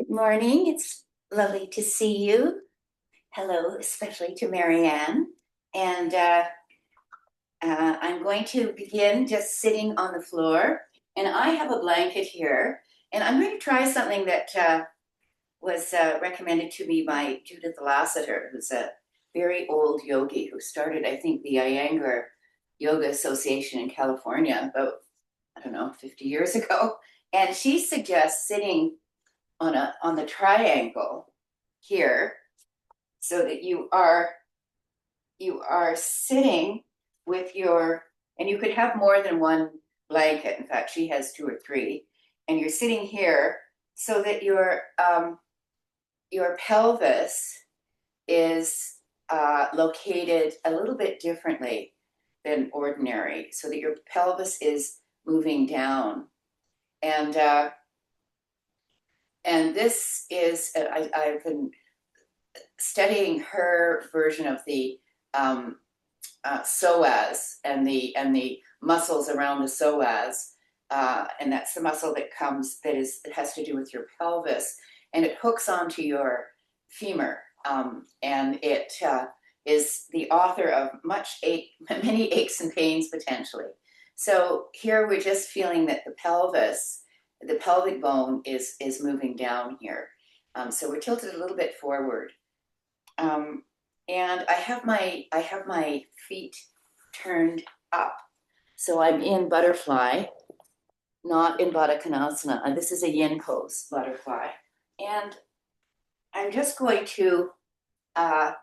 Good morning. It's lovely to see you. Hello, especially to Marianne. And I'm going to begin just sitting on the floor. And I have a blanket here. And I'm going to try something that was recommended to me by Judith Lassiter, who's a very old yogi who started, I think, the Iyengar Yoga Association in California about, I don't know, 50 years ago. And she suggests sitting on the triangle here, so that you are sitting with your, and you could have more than one blanket. In fact, she has two or three, and you're sitting here so that your pelvis is located a little bit differently than ordinary, so that your pelvis is moving down. And this is, I've been studying her version of the psoas and the muscles around the psoas, and that's the muscle that it has to do with your pelvis, and it hooks onto your femur, and it is the author of many aches and pains potentially. So here we're just feeling that the pelvic bone is moving down here. So we're tilted a little bit forward. And I have my feet turned up. So I'm in butterfly, not in Baddha Konasana. This is a yin pose, butterfly. And I'm just going to have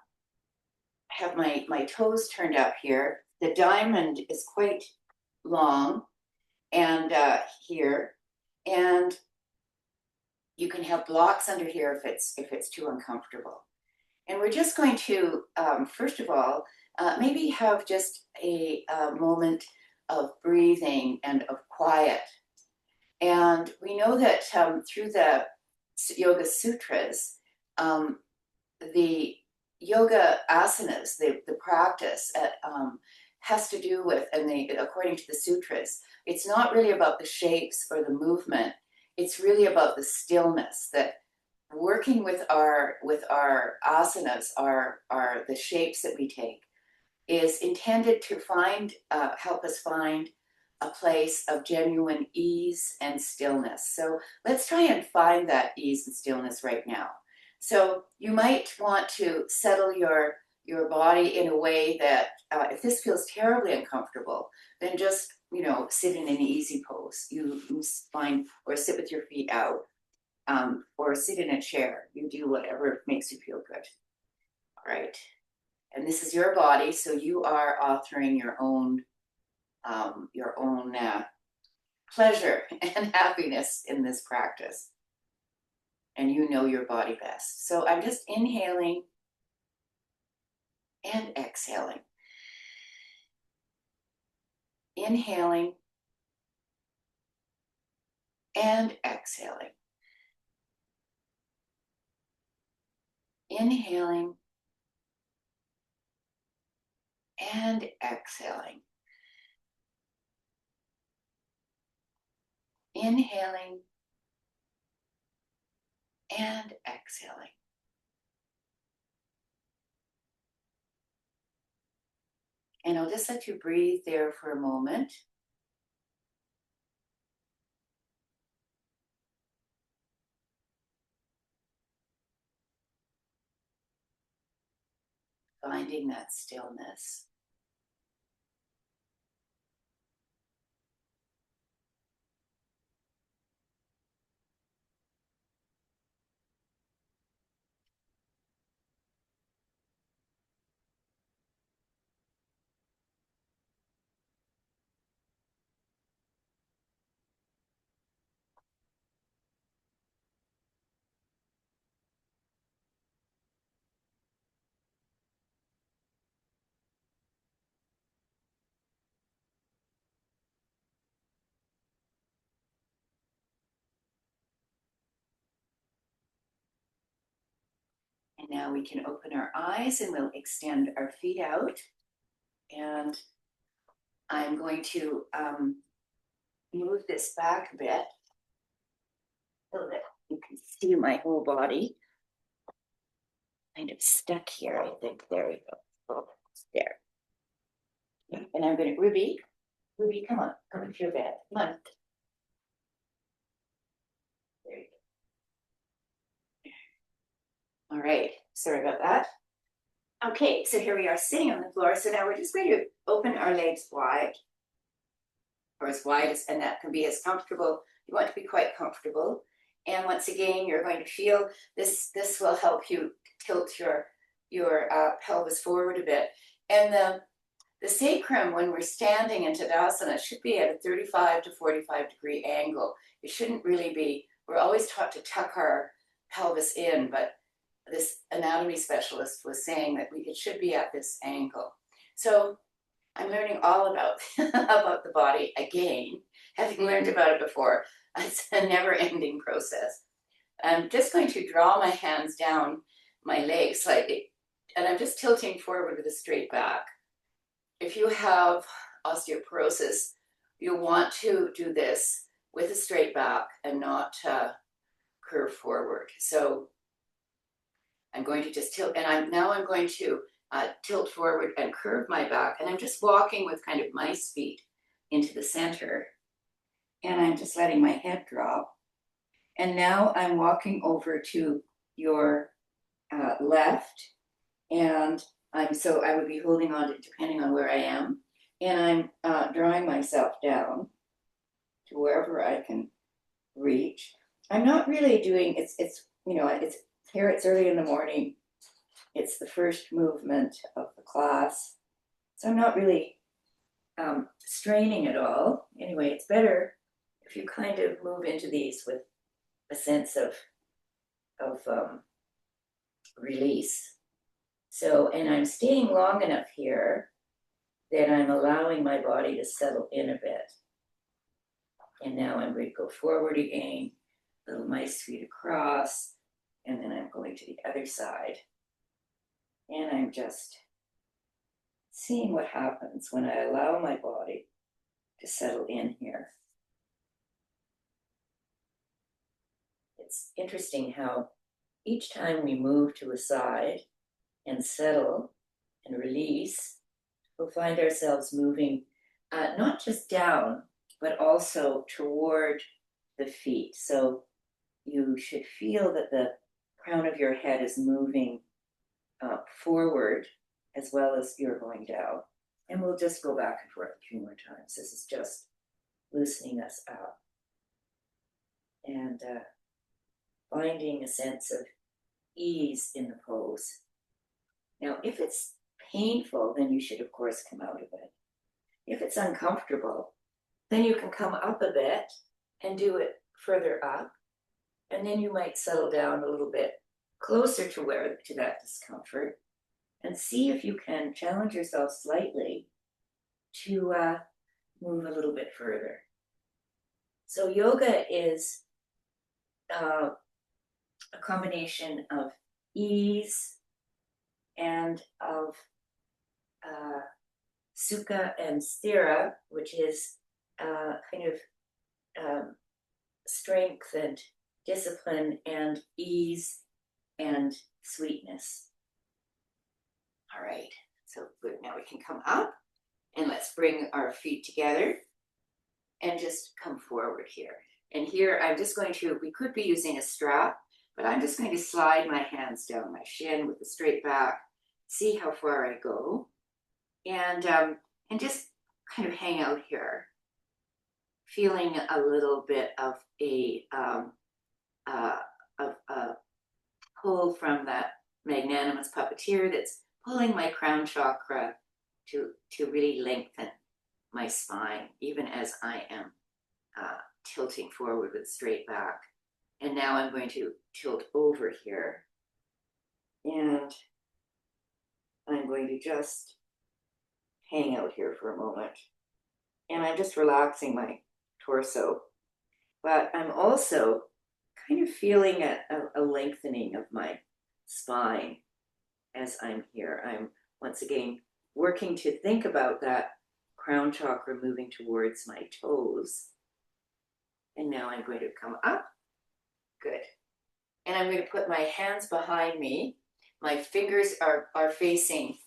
my toes turned up here. The diamond is quite long, and here. And you can have blocks under here if it's too uncomfortable. And we're just going to, first of all, maybe have just a moment of breathing and of quiet. And we know that through the Yoga Sutras, the yoga asanas, the practice has to do with, and according to the sutras, it's not really about the shapes or the movement. It's really about the stillness, that working with our asanas, the shapes that we take, is intended to help us find a place of genuine ease and stillness. So let's try and find that ease and stillness right now. So you might want to settle your body in a way that if this feels terribly uncomfortable, then just sit in an easy pose. You find, or sit with your feet out, or sit in a chair. You do whatever makes you feel good. All right. And this is your body, so you are authoring your own pleasure and happiness in this practice. And you know your body best. So I'm just inhaling and exhaling. Inhaling and exhaling. Inhaling and exhaling. Inhaling and exhaling. And I'll just let you breathe there for a moment. Finding that stillness. And now we can open our eyes and we'll extend our feet out. And I'm going to move this back a bit so that you can see my whole body kind of stuck here, I think. There we go. There. And I'm going to, Ruby, come on, come to your bed. Come on. There you go. All right, sorry about that. Okay, so here we are sitting on the floor. So now we're just going to open our legs wide, or as wide as, and that can be as comfortable. You want to be quite comfortable. And once again, you're going to feel this. This will help you tilt your pelvis forward a bit. And the sacrum, when we're standing in Tadasana, should be at a 35 to 45 degree angle. It shouldn't really be. We're always taught to tuck our pelvis in, but this anatomy specialist was saying that it should be at this angle. So I'm learning all about about the body again, having learned about it before. It's a never-ending process. I'm just going to draw my hands down my legs slightly, and I'm just tilting forward with a straight back. If you have osteoporosis, you'll want to do this with a straight back and not curve forward. So I'm going to just tilt, and I'm going to tilt forward and curve my back, and I'm just walking with kind of mice feet into the center, and I'm just letting my head drop. And now I'm walking over to your left, and so I would be holding on to, depending on where I am, and I'm drawing myself down to wherever I can reach. I'm not really doing, it's here, it's early in the morning. It's the first movement of the class. So I'm not really straining at all. Anyway, it's better if you kind of move into these with a sense of release. So, and I'm staying long enough here that I'm allowing my body to settle in a bit. And now I'm going to go forward again, little mice feet across, and then I'm going to the other side. And I'm just seeing what happens when I allow my body to settle in here. It's interesting how each time we move to a side and settle and release, we'll find ourselves moving not just down, but also toward the feet. So you should feel that the crown of your head is moving forward as well as you're going down. And we'll just go back and forth a few more times. This is just loosening us up and finding a sense of ease in the pose. Now, if it's painful, then you should, of course, come out of it. If it's uncomfortable, then you can come up a bit and do it further up. And then you might settle down a little bit closer to that discomfort, and see if you can challenge yourself slightly to move a little bit further. So yoga is a combination of ease and of sukha and sthira, which is kind of strength and discipline and ease and sweetness. All right, so good. Now we can come up and let's bring our feet together and just come forward here. And here I'm just going to, we could be using a strap, but I'm just going to slide my hands down my shin with a straight back, see how far I go, and just kind of hang out here, feeling a little bit of a pull from that magnanimous puppeteer that's pulling my crown chakra to really lengthen my spine, even as I am tilting forward with straight back. And now I'm going to tilt over here, and I'm going to just hang out here for a moment. And I'm just relaxing my torso, but I'm also kind of feeling a lengthening of my spine as I'm here. I'm once again working to think about that crown chakra moving towards my toes. And now I'm going to come up. Good. And I'm going to put my hands behind me. My fingers are facing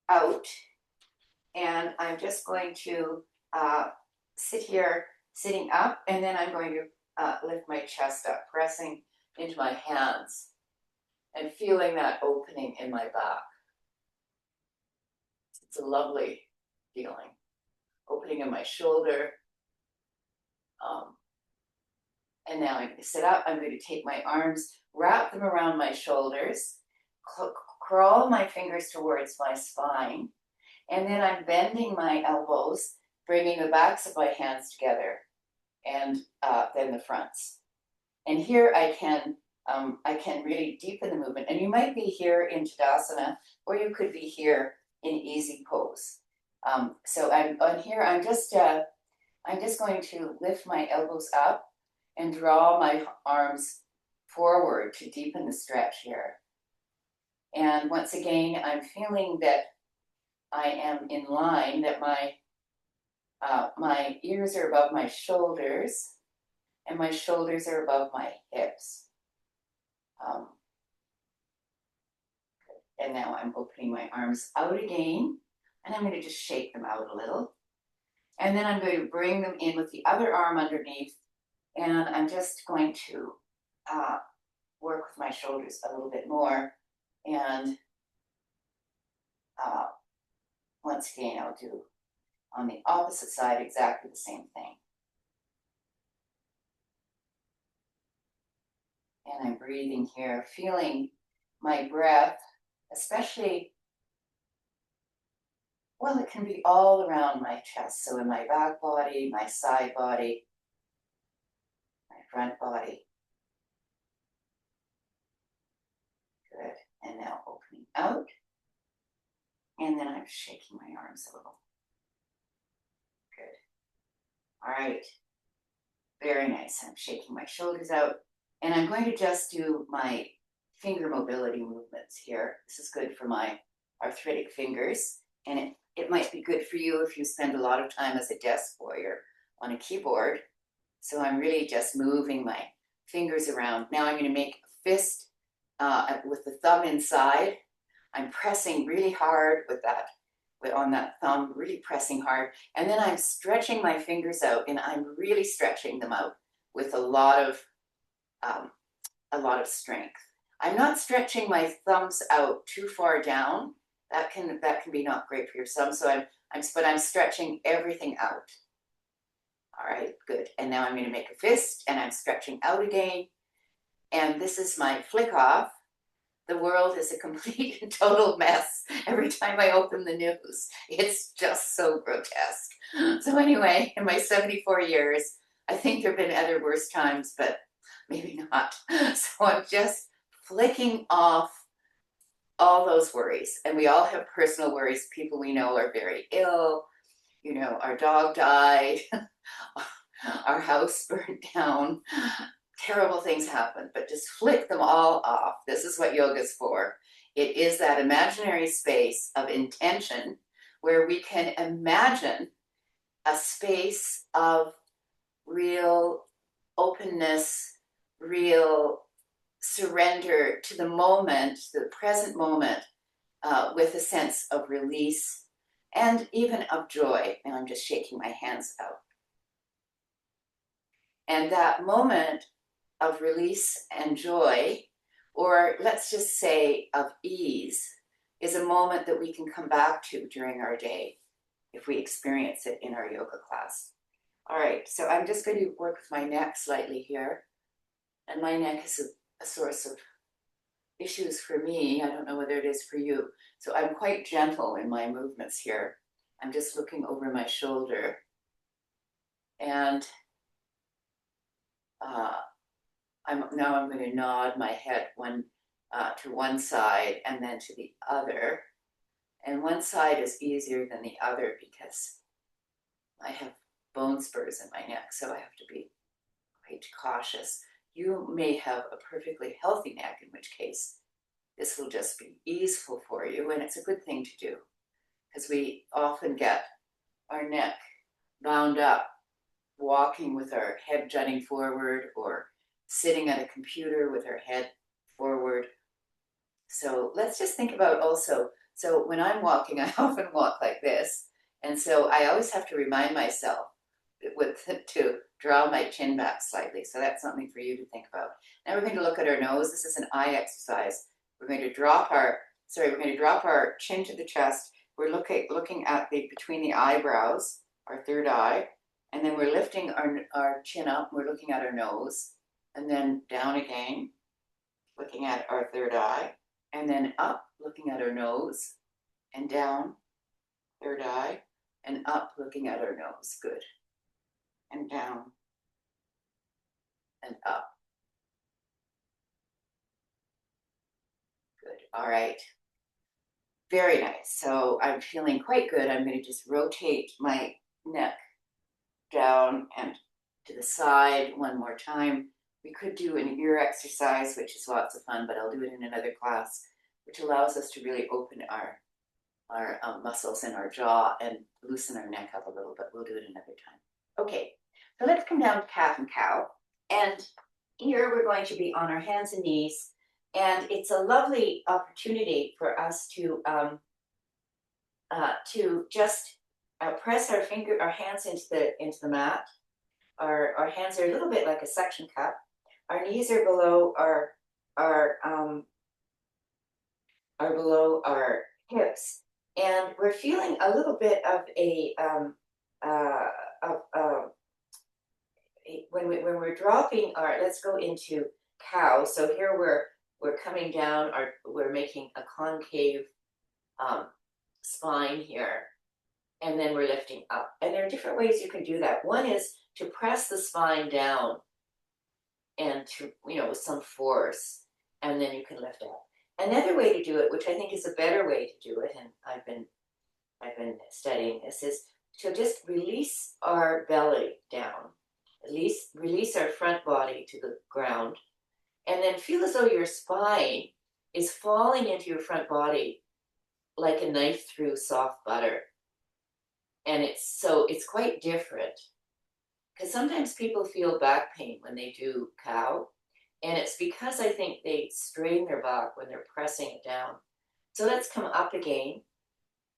out. And I'm just going to sit here, sitting up, and then I'm going to lift my chest up, pressing into my hands and feeling that opening in my back. It's a lovely feeling. Opening in my shoulder. And now I'm going to sit up. I'm going to take my arms, wrap them around my shoulders, crawl my fingers towards my spine, and then I'm bending my elbows, bringing the backs of my hands together, and then the fronts. And here I can really deepen the movement. And you might be here in Tadasana, or you could be here in easy pose. So I'm here. I'm just going to lift my elbows up and draw my arms forward to deepen the stretch here. And once again, I'm feeling that I am in line, that my ears are above my shoulders and my shoulders are above my hips. And now I'm opening my arms out again, and I'm going to just shake them out a little. And then I'm going to bring them in with the other arm underneath, and I'm just going to work with my shoulders a little bit more. And once again, I'll do on the opposite side exactly the same thing. And I'm breathing here, feeling my breath, especially, well, it can be all around my chest. So in my back body, my side body, my front body. Good. And now opening out. And then I'm shaking my arms a little. Good. All right. Very nice. I'm shaking my shoulders out. And I'm going to just do my finger mobility movements here. This is good for my arthritic fingers. And it might be good for you if you spend a lot of time as a desk warrior on a keyboard. So I'm really just moving my fingers around. Now I'm going to make a fist with the thumb inside. I'm pressing really hard with that, on that thumb, really pressing hard. And then I'm stretching my fingers out, and I'm really stretching them out with a lot of strength. I'm not stretching my thumbs out too far down. That can be not great for your thumb. So I'm stretching everything out. All right, good. And now I'm going to make a fist, and I'm stretching out again. And this is my flick off. The world is a complete and total mess every time I open the news. It's just so grotesque. So anyway, in my 74 years, I think there have been other worse times, but maybe not. So I'm just flicking off all those worries. And we all have personal worries. People we know are very ill. You know, our dog died. Our house burned down. Terrible things happen, but just flick them all off. This is what yoga is for. It is that imaginary space of intention where we can imagine a space of real openness, real surrender to the moment, the present moment, with a sense of release and even of joy. And I'm just shaking my hands out. And that moment of release and joy, or let's just say of ease, is a moment that we can come back to during our day if we experience it in our yoga class. All right, so I'm just going to work with my neck slightly here. And my neck is a source of issues for me. I don't know whether it is for you. So I'm quite gentle in my movements here. I'm just looking over my shoulder. And now I'm going to nod my head to one side and then to the other. And one side is easier than the other because I have bone spurs in my neck, so I have to be quite cautious. You may have a perfectly healthy neck, in which case this will just be easeful for you, and it's a good thing to do because we often get our neck bound up walking with our head jutting forward or sitting at a computer with our head forward. So let's just think about also, so when I'm walking, I often walk like this. And so I always have to remind myself to draw my chin back slightly. So that's something for you to think about. Now we're going to look at our nose. This is an eye exercise. We're going to drop our chin to the chest. We're looking at between the eyebrows, our third eye, and then we're lifting our chin up. We're looking at our nose, and then down again, looking at our third eye, and then up, looking at our nose, and down, third eye, and up, looking at our nose. Good. And down, and up. Good. All right. Very nice. So I'm feeling quite good. I'm going to just rotate my neck down and to the side one more time. We could do an ear exercise, which is lots of fun, but I'll do it in another class, which allows us to really open our muscles in our jaw and loosen our neck up a little bit. We'll do it another time. Okay, so let's come down to cat and cow. And here we're going to be on our hands and knees. And it's a lovely opportunity for us to just press our hands into the mat. Our hands are a little bit like a suction cup. Our knees are below our hips, and we're feeling a little bit of when we're dropping our. Let's go into cow. So here we're coming down. We're making a concave spine here, and then we're lifting up. And there are different ways you can do that. One is to press the spine down and to, with some force, and then you can lift up. Another way to do it, which I think is a better way to do it, and I've been studying this, is to just release our belly down, release our front body to the ground, and then feel as though your spine is falling into your front body like a knife through soft butter. And it's quite different, because sometimes people feel back pain when they do cow, and it's because I think they strain their back when they're pressing it down. So let's come up again,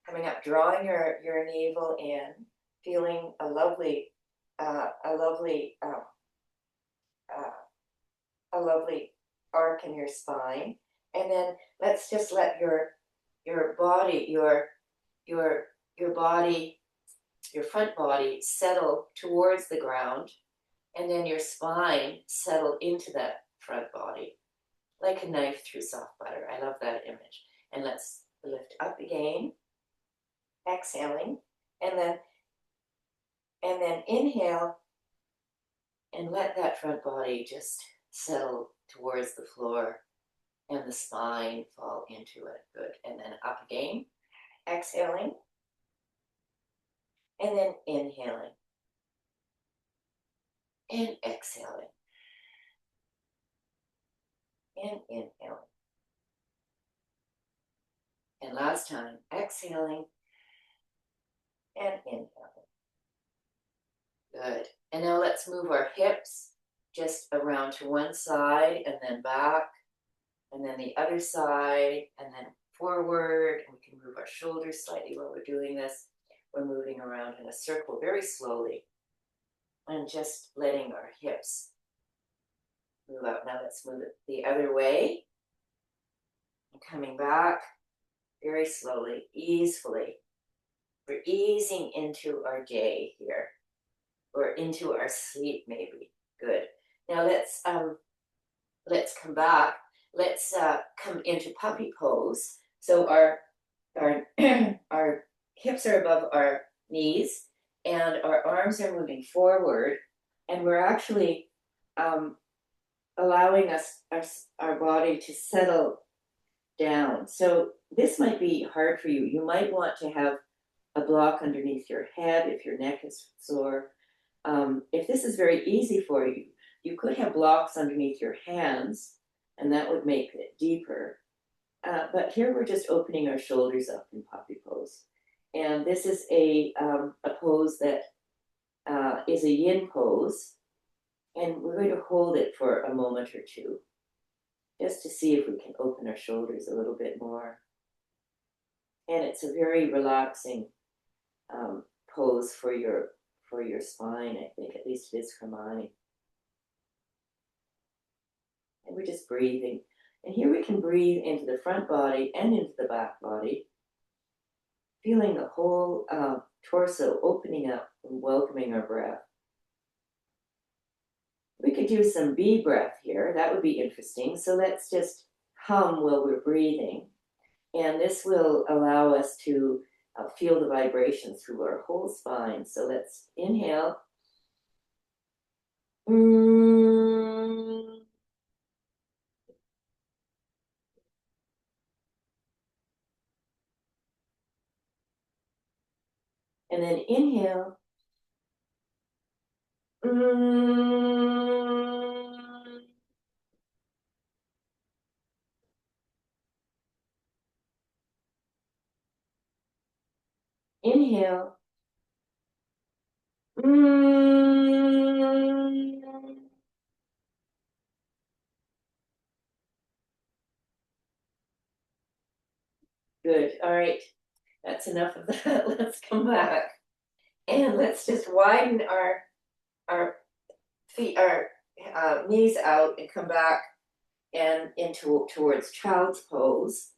coming up, drawing your navel in, feeling a lovely arc in your spine, and then let's just let your body, your front body settle towards the ground, and then your spine settle into that front body like a knife through soft butter. I love that image. And let's lift up again, exhaling, and then inhale, and let that front body just settle towards the floor and the spine fall into it. Good. And then up again, exhaling, and then inhaling and exhaling and inhaling. And last time, exhaling and inhaling. Good. And now let's move our hips just around to one side and then back, and then the other side, and then forward. And we can move our shoulders slightly while we're doing this. We're moving around in a circle very slowly and just letting our hips move out. Now let's move it the other way. And coming back very slowly, easefully. We're easing into our day here, or into our sleep maybe. Good. Now let's come back. Let's come into puppy pose. So our hips are above our knees, and our arms are moving forward, and we're actually allowing our body to settle down. So this might be hard for you. You might want to have a block underneath your head if your neck is sore. If this is very easy for you, you could have blocks underneath your hands, and that would make it deeper. But here we're just opening our shoulders up in puppy pose. And this is a pose that is a yin pose. And we're going to hold it for a moment or two, just to see if we can open our shoulders a little bit more. And it's a very relaxing pose for your spine, I think. At least it is for mine. And we're just breathing. And here we can breathe into the front body and into the back body, feeling the whole torso opening up and welcoming our breath. We could do some bee breath here. That would be interesting. So let's just hum while we're breathing. And this will allow us to feel the vibration through our whole spine. So let's inhale. And then inhale. Inhale. Good. All right. That's enough of that. Let's come back. And let's just widen our feet, our knees out and come back and into towards child's pose.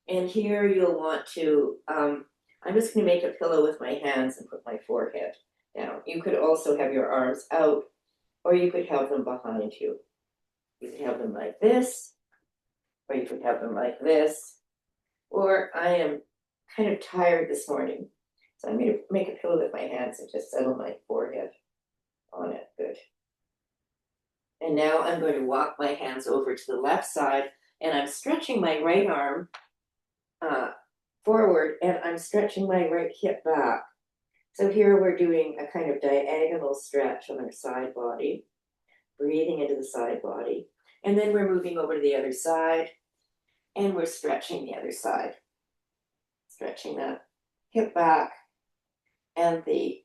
And here you'll want to, I'm just going to make a pillow with my hands and put my forehead down. You could also have your arms out, or you could have them behind you. You could have them like this, or you could have them like this. Or I am kind of tired this morning, so I'm going to make a pillow with my hands and just settle my forehead on it. Good. And now I'm going to walk my hands over to the left side, and I'm stretching my right arm forward, and I'm stretching my right hip back. So here we're doing a kind of diagonal stretch on our side body, breathing into the side body. And then we're moving over to the other side, and we're stretching the other side. Stretching that hip back and the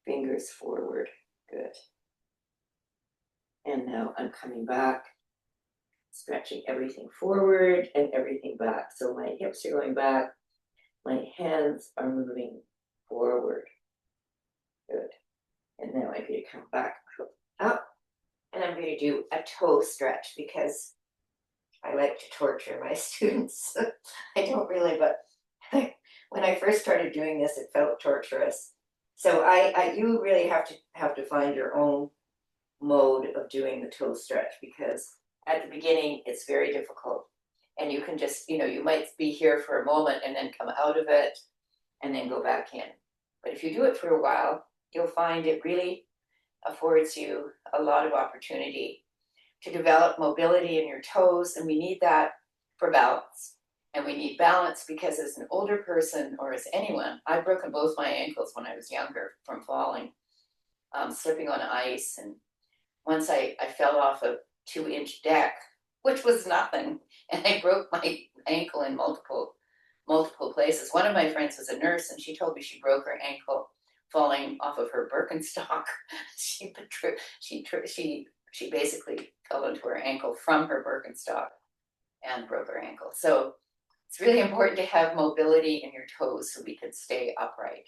fingers forward. Good. And now I'm coming back, stretching everything forward and everything back. So my hips are going back, my hands are moving forward. Good. And now I'm going to come back up, and I'm going to do a toe stretch because I like to torture my students. I don't really, but when I first started doing this, it felt torturous. So you really have to find your own mode of doing the toe stretch, because at the beginning it's very difficult, and you can just, you might be here for a moment and then come out of it and then go back in. But if you do it for a while, you'll find it really affords you a lot of opportunity to develop mobility in your toes, and we need that for balance. And we need balance because as an older person, or as anyone, I've broken both my ankles when I was younger from falling, slipping on ice. And once I fell off a 2-inch deck, which was nothing, and I broke my ankle in multiple places. One of my friends was a nurse, and she told me she broke her ankle falling off of her Birkenstock. she basically fell into her ankle from her Birkenstock and broke her ankle. So it's really important to have mobility in your toes so we can stay upright.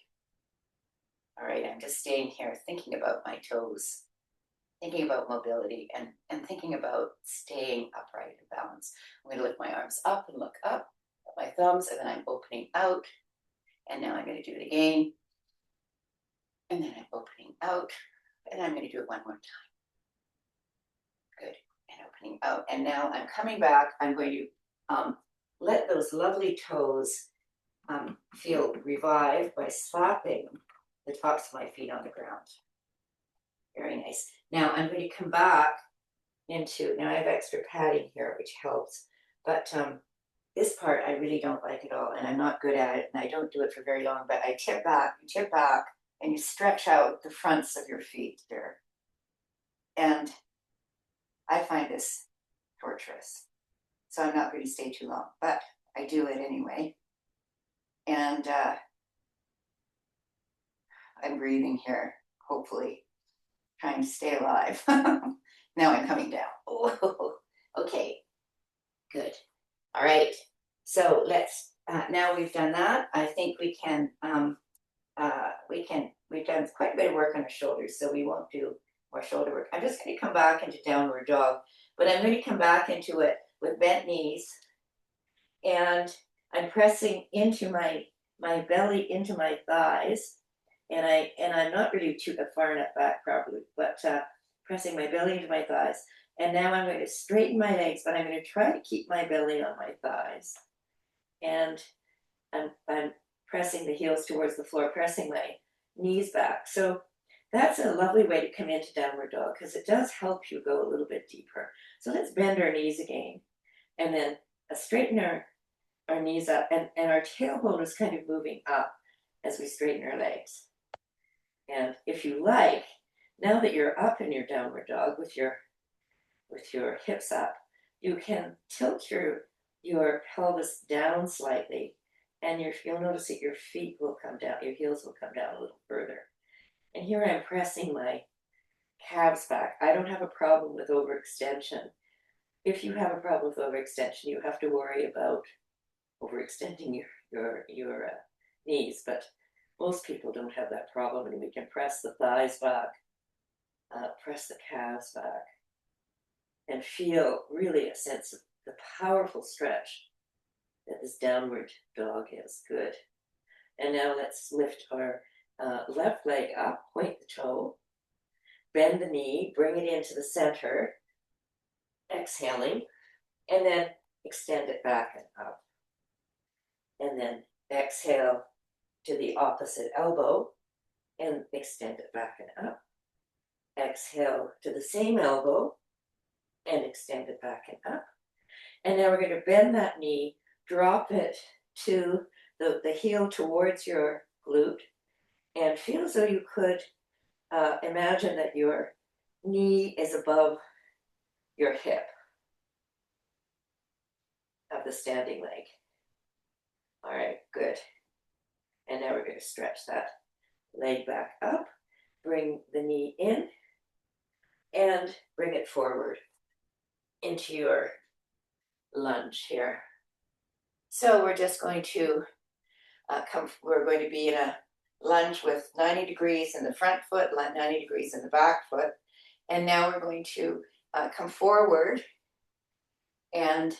All right, I'm just staying here thinking about my toes, thinking about mobility, and thinking about staying upright and balanced. I'm going to lift my arms up and look up at my thumbs, and then I'm opening out. And now I'm going to do it again. And then I'm opening out, and I'm going to do it one more time. Good. And opening out. And now I'm coming back. I'm going to let those lovely toes feel revived by slapping the tops of my feet on the ground. Very nice. Now I'm going to come back into, now I have extra padding here, which helps, but this part I really don't like at all, and I'm not good at it, and I don't do it for very long, but I tip back, and you stretch out the fronts of your feet there. And I find this torturous, so I'm not going to stay too long, but I do it anyway. And I'm breathing here, hopefully trying to stay alive. Now I'm coming down. Oh, okay, good. All right, so let's, now we've done that, I think we've done quite a bit of work on our shoulders, so we won't do more shoulder work. I'm just going to come back into downward dog, but I'm going to come back into it with bent knees, and I'm pressing into my belly into my thighs, and I'm not really too far enough back probably, but pressing my belly into my thighs. And now I'm going to straighten my legs, but I'm going to try to keep my belly on my thighs. And I'm pressing the heels towards the floor, pressing my knees back. So that's a lovely way to come into downward dog, because it does help you go a little bit deeper. So let's bend our knees again, and then straighten our knees up, and our tailbone is kind of moving up as we straighten our legs. And if you like, now that you're up in your downward dog with your hips up, you can tilt your pelvis down slightly, and you'll notice that your feet will come down, your heels will come down a little further. And here I'm pressing my calves back. I don't have a problem with overextension. If you have a problem with overextension, you have to worry about overextending your knees, but most people don't have that problem, and we can press the thighs back, press the calves back, and feel really a sense of the powerful stretch that this downward dog is. Good. And now let's lift our left leg up, point the toe, bend the knee, bring it into the center, exhaling, and then extend it back and up. And then exhale to the opposite elbow and extend it back and up. Exhale to the same elbow and extend it back and up. And now we're going to bend that knee, drop it to the heel towards your glute, and feel as though you could imagine that your knee is above your hip of the standing leg. All right, good. And now we're going to stretch that leg back up, bring the knee in, and bring it forward into your lunge here. So we're just going to we're going to be in a lunge with 90 degrees in the front foot, 90 degrees in the back foot. And now we're going to come forward, and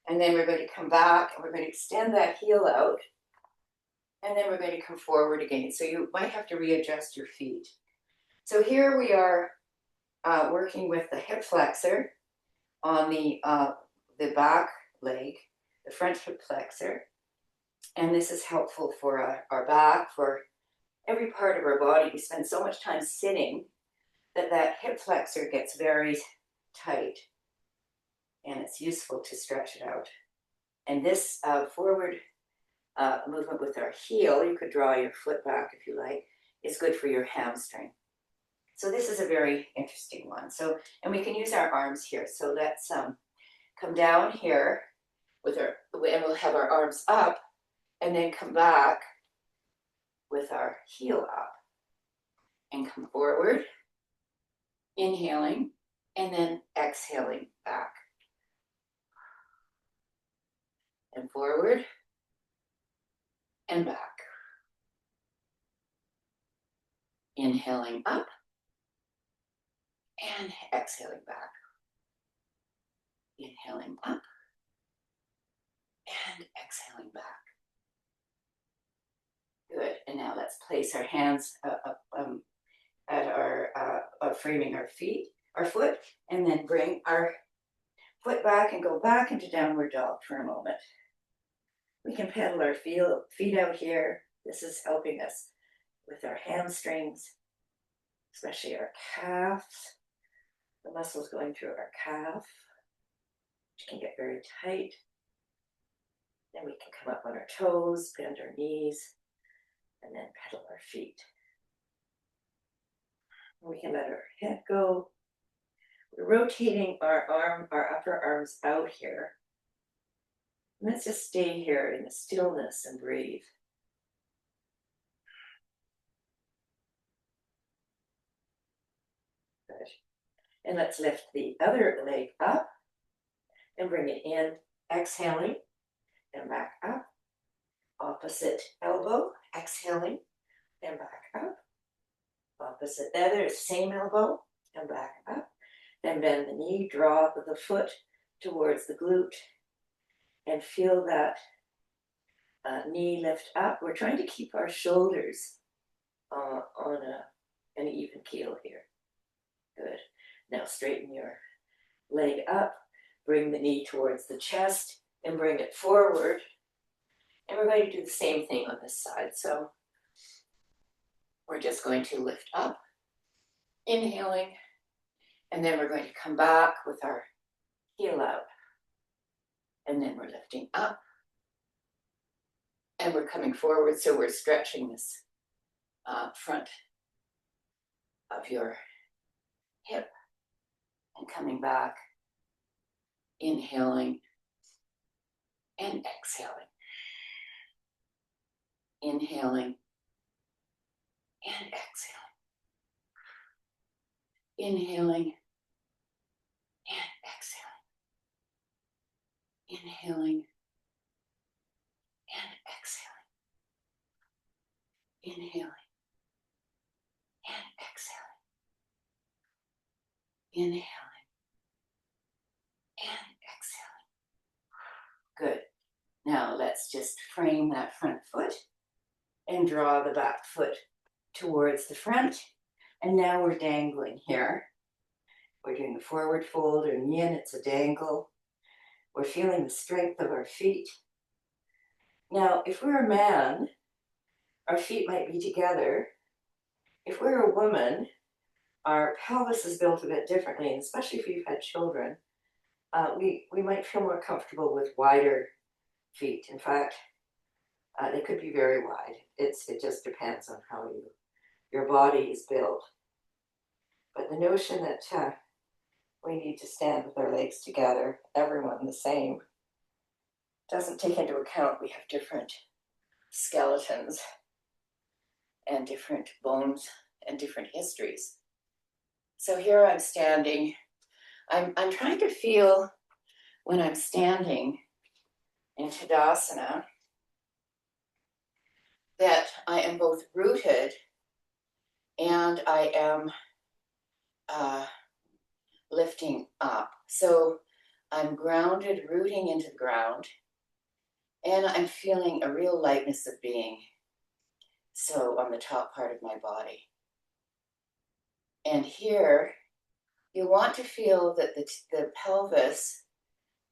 then we're going to come back, and we're going to extend that heel out, and then we're going to come forward again. So you might have to readjust your feet. So here we are working with the hip flexor on the back leg, the front hip flexor. And this is helpful for our back, for every part of our body. We spend so much time sitting that hip flexor gets very tight, and it's useful to stretch it out. And this forward movement with our heel, you could draw your foot back if you like, is good for your hamstring. So this is a very interesting one. So, and we can use our arms here. So let's come down here with and we'll have our arms up, and then come back with our heel up, and come forward, inhaling, and then exhaling back. And forward, and back. Inhaling up, and exhaling back. Inhaling up, and exhaling back. Good. And now let's place our hands at our framing our foot, and then bring our foot back and go back into downward dog for a moment. We can pedal our feet out here. This is helping us with our hamstrings, especially our calves, the muscles going through our calf, which can get very tight. Then we can come up on our toes, bend our knees, and then pedal our feet. We can let our head go. We're rotating our upper arms out here. Let's just stay here in the stillness and breathe. And let's lift the other leg up and bring it in, exhaling, and back up. Opposite elbow, exhaling, and back up. Opposite the other, same elbow, and back up. Then bend the knee, draw the foot towards the glute, and feel that knee lift up. We're trying to keep our shoulders on an even keel here. Good. Now straighten your leg up, bring the knee towards the chest, and bring it forward. And we're going to do the same thing on this side. So we're just going to lift up, inhaling, and then we're going to come back with our heel out. And then we're lifting up, and we're coming forward, so we're stretching this front of your hip and coming back, inhaling and exhaling. Inhaling and exhaling. Inhaling and exhaling. Inhaling and exhaling. Inhaling and exhaling. Inhaling and exhaling. Good. Now let's just frame that front foot and draw the back foot towards the front. And now we're dangling here. We're doing a forward fold or knee in, it's a dangle. We're feeling the strength of our feet. Now, if we're a man, our feet might be together. If we're a woman, our pelvis is built a bit differently, and especially if you've had children, we might feel more comfortable with wider feet. In fact, they could be very wide. It just depends on how your body is built. But the notion that we need to stand with our legs together, everyone the same, doesn't take into account we have different skeletons and different bones and different histories. So here I'm standing. I'm trying to feel when I'm standing in Tadasana that I am both rooted and I am lifting up. So I'm grounded, rooting into the ground, and I'm feeling a real lightness of being. So on the top part of my body. And here, you want to feel that the pelvis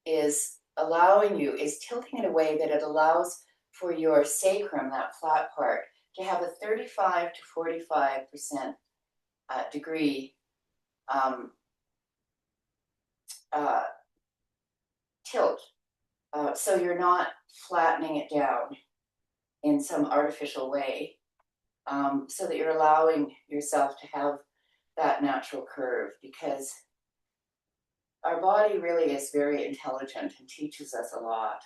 is allowing you, is tilting in a way that it allows for your sacrum, that flat part, to have a 35 to 45% degree tilt. So you're not flattening it down in some artificial way, so that you're allowing yourself to have that natural curve, because our body really is very intelligent and teaches us a lot.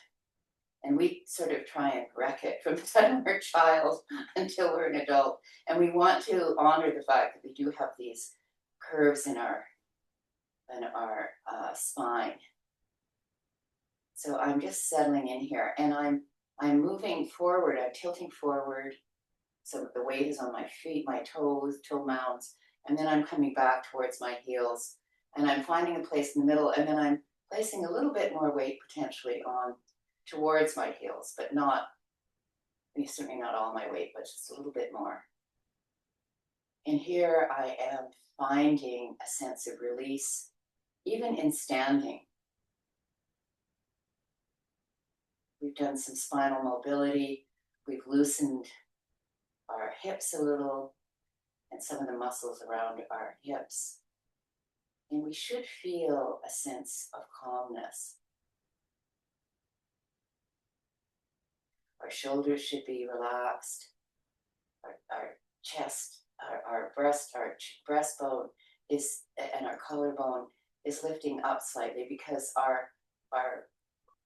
And we sort of try and wreck it from the time we're a child until we're an adult. And we want to honor the fact that we do have these curves in our spine. So I'm just settling in here, and I'm moving forward. I'm tilting forward, so the weight is on my feet, my toes, toe mounds, and then I'm coming back towards my heels, and I'm finding a place in the middle, and then I'm placing a little bit more weight potentially on towards my heels, but not, certainly not all my weight, but just a little bit more. And here I am finding a sense of release, even in standing. We've done some spinal mobility. We've loosened our hips a little and some of the muscles around our hips. And we should feel a sense of calmness. Our shoulders should be relaxed. Our chest, our breastbone is, and our collarbone is lifting up slightly, because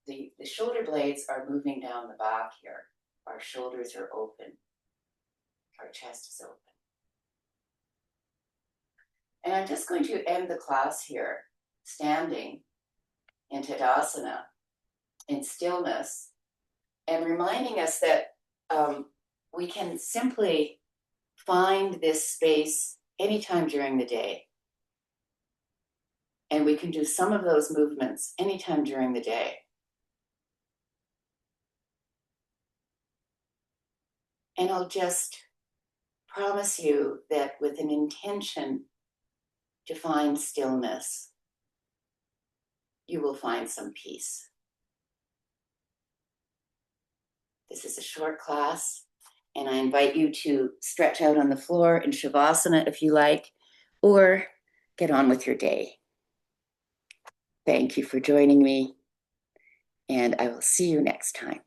the shoulder blades are moving down the back here. Our shoulders are open. Our chest is open. And I'm just going to end the class here, standing in Tadasana, in stillness, and reminding us that we can simply find this space anytime during the day. And we can do some of those movements anytime during the day. And I'll just promise you that with an intention to find stillness, you will find some peace. This is a short class, and I invite you to stretch out on the floor in Shavasana if you like, or get on with your day. Thank you for joining me, and I will see you next time.